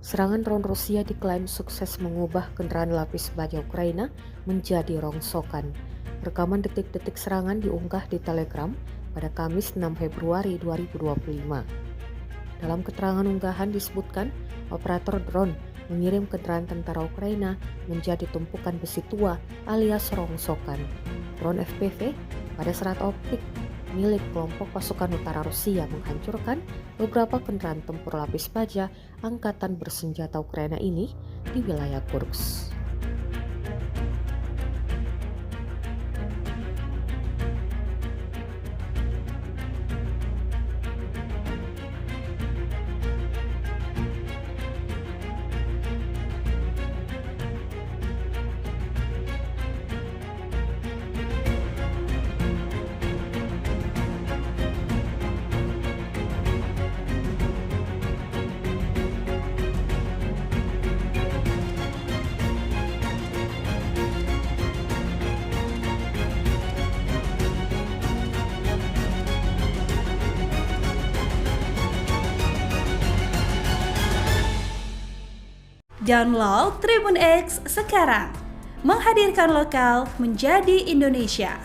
Serangan drone Rusia diklaim sukses mengubah kendaraan lapis baja Ukraina menjadi rongsokan. Rekaman detik-detik serangan diunggah di Telegram pada Kamis 6 Februari 2025. Dalam keterangan unggahan disebutkan, operator drone mengirim kendaraan tentara Ukraina menjadi tumpukan besi tua alias rongsokan. Drone FPV pada serat optik milik kelompok pasukan utara Rusia menghancurkan beberapa kendaraan tempur lapis baja angkatan bersenjata Ukraina ini di wilayah Kursk. Download Tribun X sekarang, menghadirkan lokal menjadi Indonesia.